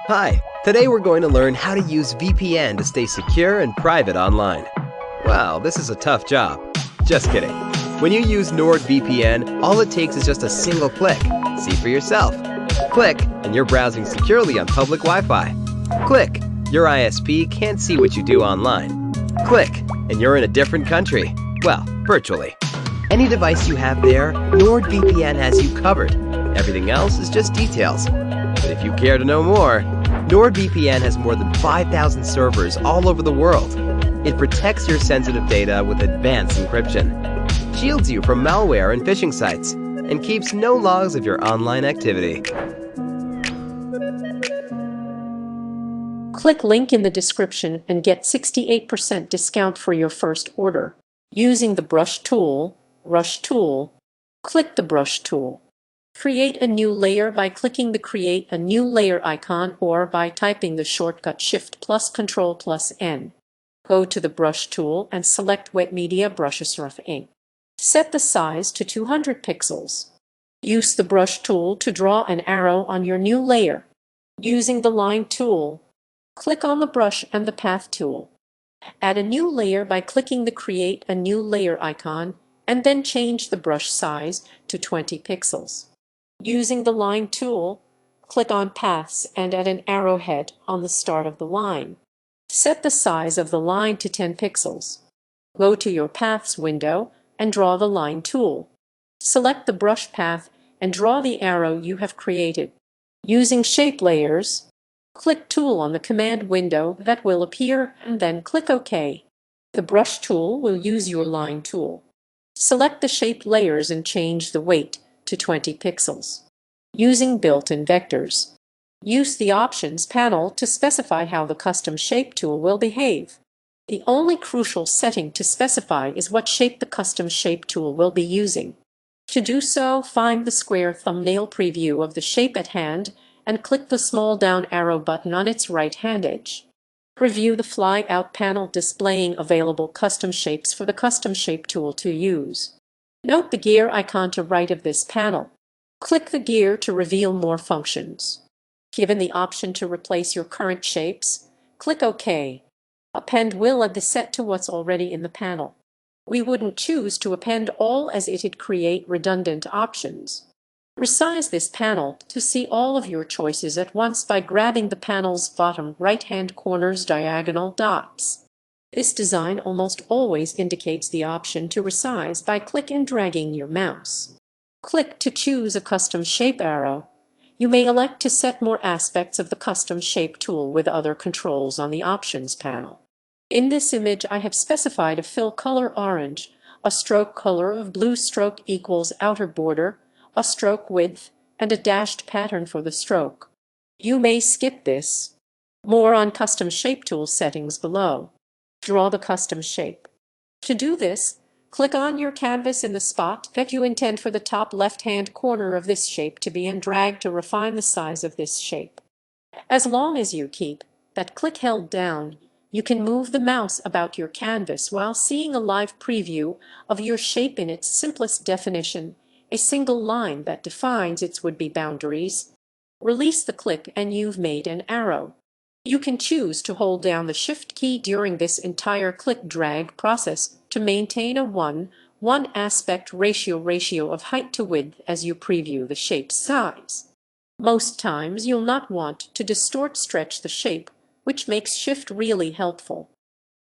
Hi, today we're going to learn how to use VPN to stay secure and private online. Wow, this is a tough job. Just kidding. When you use NordVPN, all it takes is just a single click. See for yourself. Click, and you're browsing securely on public Wi-Fi. Click, your ISP can't see what you do online. Click, and you're in a different country. Well, virtually. Any device you have there, NordVPN has you covered. Everything else is just details. But if you care to know more, NordVPN has more than 5,000 servers all over the world. It protects your sensitive data with advanced encryption, shields you from malware and phishing sites, and keeps no logs of your online activity. Click link in the description and get 68% discount for your first order. Using the brush tool, click the brush tool. Create a new layer by clicking the Create a New Layer icon or by typing the shortcut Shift plus Control plus N. Go to the brush tool and select Wet Media Brushes Rough Ink. Set the size to 200 pixels. Use the brush tool to draw an arrow on your new layer. Using the Line tool, click on the brush and the Path tool. Add a new layer by clicking the Create a New Layer icon and then change the brush size to 20 pixels. Using the Line tool, click on Paths and add an arrowhead on the start of the line. Set the size of the line to 10 pixels. Go to your Paths window and draw the Line tool. Select the brush path and draw the arrow you have created. Using Shape Layers, click Tool on the command window that will appear and then click OK. The brush tool will use your Line tool. Select the shape layers and change the weight to 20 pixels. Using built-in vectors, use the Options panel to specify how the custom shape tool will behave. The only crucial setting to specify is what shape the custom shape tool will be using. To do so, find the square thumbnail preview of the shape at hand and click the small down arrow button on its right-hand edge. Review the Fly Out panel displaying available custom shapes for the custom shape tool to use. Note the gear icon to right of this panel. Click the gear to reveal more functions. Given the option to replace your current shapes, click OK. Append will add the set to what's already in the panel. We wouldn't choose to append all as it'd create redundant options. Resize this panel to see all of your choices at once by grabbing the panel's bottom right-hand corner's diagonal dots. This design almost always indicates the option to resize by click and dragging your mouse. Click to choose a custom shape arrow. You may elect to set more aspects of the custom shape tool with other controls on the Options panel. In this image, I have specified a fill color orange, a stroke color of blue, stroke equals outer border, a stroke width, and a dashed pattern for the stroke. You may skip this. More on custom shape tool settings below. Draw the custom shape. To do this, click on your canvas in the spot that you intend for the top left-hand corner of this shape to be and drag to refine the size of this shape. As long as you keep that click held down, you can move the mouse about your canvas while seeing a live preview of your shape in its simplest definition, a single line that defines its would-be boundaries. Release the click and you've made an arrow. You can choose to hold down the Shift key during this entire click-drag process to maintain a 1:1 aspect ratio of height to width as you preview the shape's size. Most times you'll not want to stretch the shape, which makes Shift really helpful.